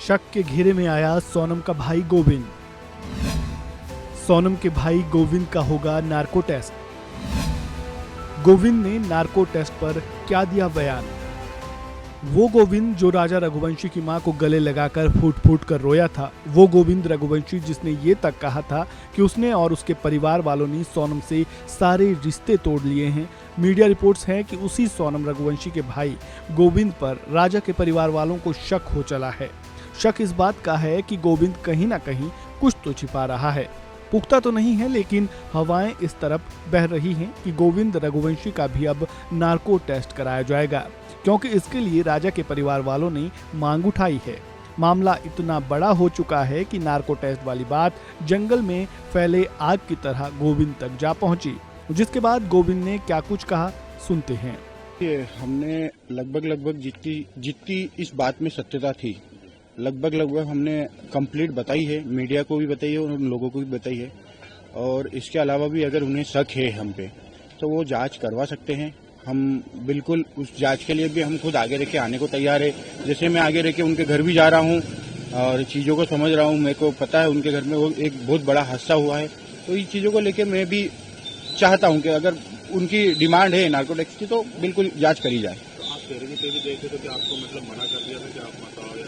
शक के घेरे में आया सोनम का भाई गोविंद। सोनम के भाई गोविंद का होगा नार्को टेस्ट। गोविंद ने नार्को टेस्ट पर क्या दिया बयान। वो गोविंद जो राजा रघुवंशी की मां को गले लगाकर फूट फूट कर रोया था, वो गोविंद रघुवंशी जिसने ये तक कहा था कि उसने और उसके परिवार वालों ने सोनम से सारे रिश्ते तोड़ लिए हैं। मीडिया रिपोर्ट्स हैं कि उसी सोनम रघुवंशी के भाई गोविंद पर राजा के परिवार वालों को शक हो चला है। शक इस बात का है कि गोविंद कहीं ना कहीं कुछ तो छिपा रहा है। पुख्ता तो नहीं है, लेकिन हवाएं इस तरफ बह रही हैं कि गोविंद रघुवंशी का भी अब नार्को टेस्ट कराया जाएगा, क्योंकि इसके लिए राजा के परिवार वालों ने मांग उठाई है। मामला इतना बड़ा हो चुका है कि नार्को टेस्ट वाली बात जंगल में फैले आग की तरह गोविंद तक जा पहुंची, जिसके बाद गोविंद ने क्या कुछ कहा, सुनते हैं। हमने लगभग जितनी इस बात में सत्यता थी लगभग हमने कंप्लीट बताई है, मीडिया को भी बताई है और उन लोगों को भी बताई है। और इसके अलावा भी अगर उन्हें शक है हम पे तो वो जांच करवा सकते हैं। हम बिल्कुल उस जांच के लिए भी हम खुद आगे रह के आने को तैयार है। जैसे मैं आगे रह के उनके घर भी जा रहा हूँ और चीज़ों को समझ रहा हूँ। मेरे को पता है उनके घर में वो एक बहुत बड़ा हादसा हुआ है, तो इन चीज़ों को लेके मैं भी चाहता हूँ कि अगर उनकी डिमांड है नार्कोटिक्स की तो बिल्कुल जाँच करी जाए। आप पैरवी पे भी देखे थे कि आपको मतलब मना कर दिया था कि आप मत आओ या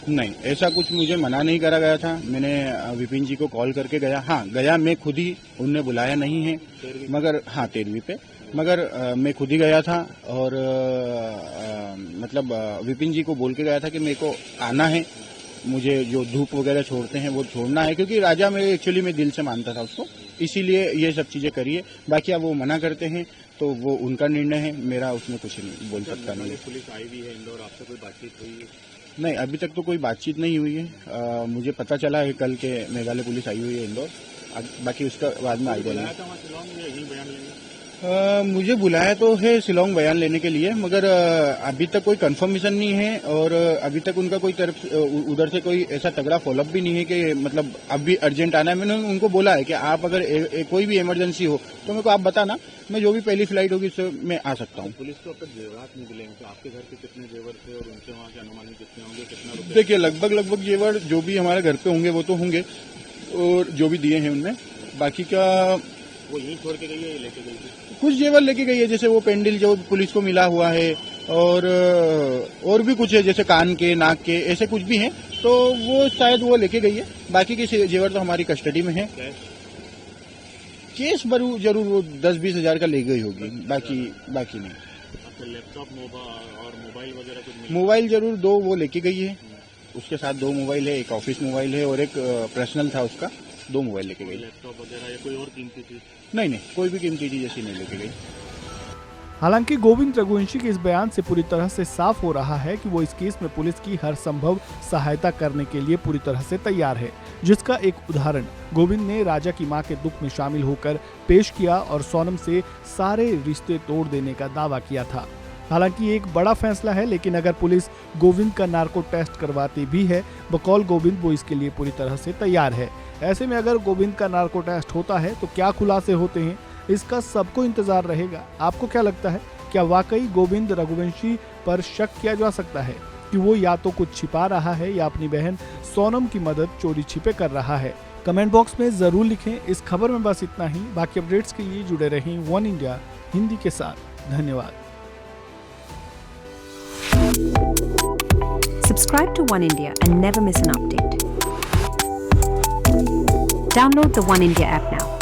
नहीं, ऐसा कुछ मुझे मना नहीं करा गया था। मैंने विपिन जी को कॉल करके गया, हाँ गया मैं खुद ही, उनने बुलाया नहीं है, मगर हाँ 13वीं पे, मगर मैं खुद ही गया था और मतलब विपिन जी को बोल के गया था कि मेरे को आना है, मुझे जो धूप वगैरह छोड़ते हैं वो छोड़ना है, क्योंकि राजा में एक्चुअली मैं दिल से मानता था उसको, इसीलिए ये सब चीजें करिए। बाकी अब वो मना करते हैं तो वो उनका निर्णय है, मेरा उसमें कुछ नहीं बोल सकता नहीं। पुलिस आई भी है इंदौर, आपसे कोई बातचीत हुई है? नहीं, अभी तक तो कोई बातचीत नहीं हुई है। मुझे पता चला है कल के मेघालय पुलिस आई हुई है इंदौर, बाकी उसका बाद में आइडिया नहीं। मुझे बुलाया तो है शिलोंग बयान लेने के लिए, मगर अभी तक कोई कंफर्मेशन नहीं है और अभी तक उनका कोई तरफ उधर से कोई ऐसा तगड़ा फॉलोअप भी नहीं है कि मतलब अभी अर्जेंट आना है। मैंने उनको बोला है कि आप अगर कोई भी इमरजेंसी हो तो मेरे को आप बताना, मैं जो भी पहली फ्लाइट होगी उससे मैं आ सकता हूँ। पुलिस को अब तक जेवरात नहीं मिलेंगे, तो आपके घर के कितने जेवर थे और उनसे वहाँ के अनुमानित कितने होंगे, कितना रुपया? देखिए लगभग जेवर जो भी हमारे घर पे होंगे वो तो होंगे, और जो भी दिए हैं उनमें, बाकी का वो यहीं छोड़ के गई है, लेके गई थी? कुछ जेवर लेके गई है, जैसे वो पेंडिल जो पुलिस को मिला हुआ है और भी कुछ है, जैसे कान के, नाक के, ऐसे कुछ भी हैं, तो वो शायद वो लेके गई है। बाकी के जेवर तो हमारी कस्टडी में है। केस जरूर वो 10-20 हजार का ले गई होगी, बाकी नहीं। अच्छा, लैपटॉप और मोबाइल वगैरह कुछ? मोबाइल जरूर 2 वो लेके गई है, उसके साथ 2 मोबाइल है, एक ऑफिस मोबाइल है और एक पर्सनल था उसका, 2 मोबाइल लेके गई। लैपटॉप वगैरह या कोई और कीमती चीज? नहीं, कोई भी कीमती चीज ऐसी नहीं लेके गई। हालांकि गोविंद रघुवंशी के इस बयान से पूरी तरह से साफ हो रहा है कि वो इस केस में पुलिस की हर संभव सहायता करने के लिए पूरी तरह से तैयार है, जिसका एक उदाहरण गोविंद ने राजा की मां के दुख में शामिल होकर पेश किया और सोनम से सारे रिश्ते तोड़ देने का दावा किया था। हालांकि एक बड़ा फैसला है, लेकिन अगर पुलिस गोविंद का नार्को टेस्ट करवाती भी है, बकौल गोविंद वो इसके लिए पूरी तरह से तैयार है। ऐसे में अगर गोविंद का नार्को टेस्ट होता है तो क्या खुलासे होते हैं, इसका सबको इंतजार रहेगा। आपको क्या लगता है, क्या वाकई गोविंद रघुवंशी पर शक किया जा सकता है कि वो या तो कुछ छिपा रहा है या अपनी बहन सोनम की मदद चोरी छिपे कर रहा है? कमेंट बॉक्स में जरूर लिखें। इस खबर में बस इतना ही। बाकी अपडेट्स के लिए जुड़े रहें वन इंडिया हिंदी के साथ। धन्यवाद। Subscribe to One India and never miss an update. Download the One India app now.